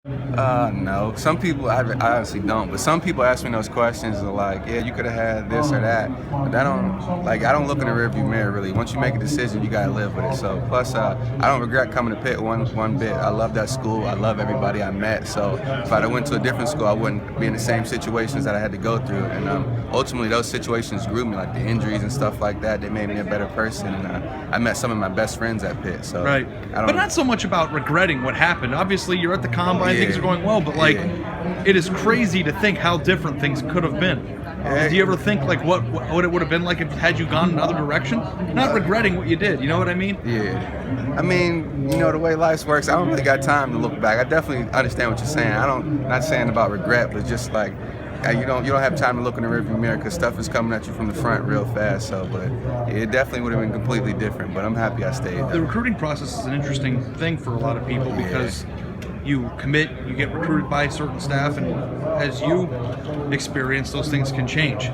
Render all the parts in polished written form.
No. Some people, I honestly don't, but some people ask me those questions and like, yeah, you could have had this or that. But I don't look in the rearview mirror really. Once you make a decision, you gotta live with it. So plus, I don't regret coming to Pitt one bit. I love that school. I love everybody I met. So if I'd have went to a different school, I wouldn't be in the same situations that I had to go through. And ultimately, those situations grew me, like the injuries and stuff like that. They made me a better person. And I met some of my best friends at Pitt. So Right. But not so much about regretting what happened. Obviously, you're at the combine, things are going well, but like, it is crazy to think how different things could have been. Do you ever think like what it would have been like if had you gone another direction? Not regretting what you did, you know what I mean? Yeah. I mean, the way life works, I don't really got time to look back. I definitely understand what you're saying. Not saying about regret, but just like you don't have time to look in the rearview mirror because stuff is coming at you from the front real fast. So, but it definitely would have been completely different. But I'm happy I stayed. The recruiting process is an interesting thing for a lot of people because you commit, you get recruited by certain staff, and as you experience, those things can change.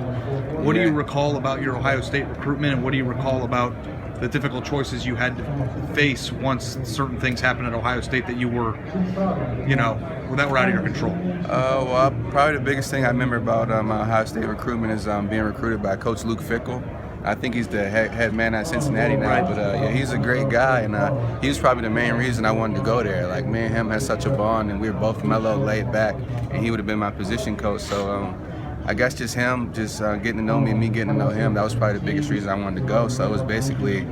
What do you recall about your Ohio State recruitment, and what do you recall about the difficult choices you had to face once certain things happened at Ohio State that you were, that were out of your control? Well, probably the biggest thing I remember about my Ohio State recruitment is being recruited by Coach Luke Fickell. I think he's the head man at Cincinnati now, but he's a great guy, and he was probably the main reason I wanted to go there. Like, me and him had such a bond, and we were both mellow, laid back, and he would have been my position coach. So I guess just him, getting to know me and me getting to know him, that was probably the biggest reason I wanted to go. So it was basically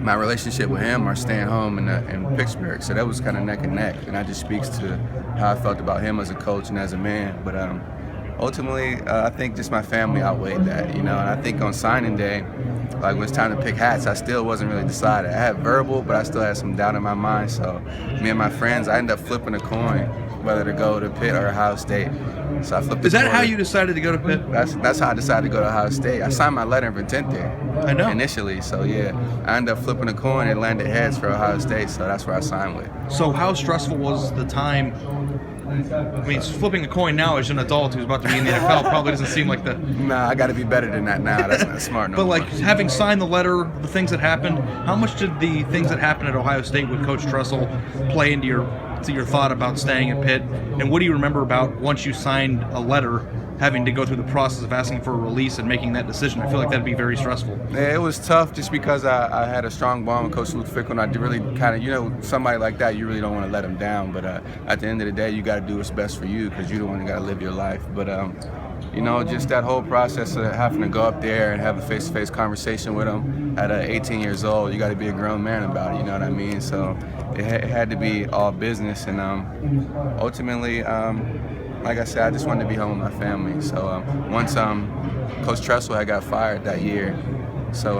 my relationship with him or staying home in Pittsburgh. So that was kind of neck and neck, and that just speaks to how I felt about him as a coach and as a man. But ultimately, I think just my family outweighed that, and I think on signing day, like when it's time to pick hats, I still wasn't really decided. I had verbal, but I still had some doubt in my mind. So me and my friends, I ended up flipping a coin whether to go to Pitt or Ohio State. So I flipped. Is that how you decided to go to Pitt? That's how I decided to go to Ohio State. I signed my letter of intent there. I know. Initially, so yeah, I ended up flipping a coin and landed heads for Ohio State. So that's where I signed with. So how stressful was the time? I mean, flipping a coin now as an adult who's about to be in the NFL probably doesn't seem like the... Nah, I got to be better than that now. That's not smart no But more. like, having signed the letter, the things that happened, how much did the things that happened at Ohio State with Coach Tressel play into your thought about staying at Pitt? And what do you remember about once you signed a letter, having to go through the process of asking for a release and making that decision? I feel like that'd be very stressful. Yeah, it was tough just because I had a strong bond with Coach Luke Fickell, and I really kind of, somebody like that, you really don't want to let him down. But at the end of the day, you got to do what's best for you because you're the one who got to live your life. But, just that whole process of having to go up there and have a face-to-face conversation with him at 18 years old, you got to be a grown man about it, you know what I mean? So it had to be all business, and ultimately, like I said, I just wanted to be home with my family. So once Coach Tressel had got fired that year, so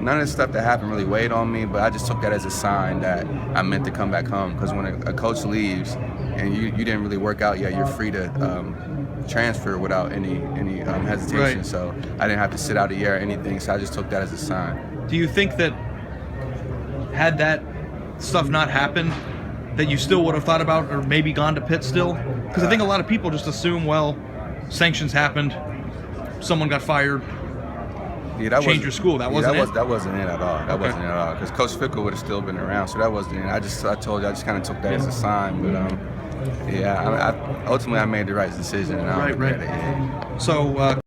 none of the stuff that happened really weighed on me, but I just took that as a sign that I meant to come back home. Because when a coach leaves and you didn't really work out yet, you're free to transfer without any hesitation. Right. So I didn't have to sit out a year or anything. So I just took that as a sign. Do you think that had that stuff not happened, that you still would have thought about or maybe gone to Pitt still? Because I think a lot of people just assume, well, sanctions happened, someone got fired, change your school. That wasn't it? That wasn't it at all. That wasn't it at all. Because Coach Fickell would have still been around, so that wasn't it. I told you, I just kind of took that as a sign. But ultimately I made the right decision. And I don't regret it. So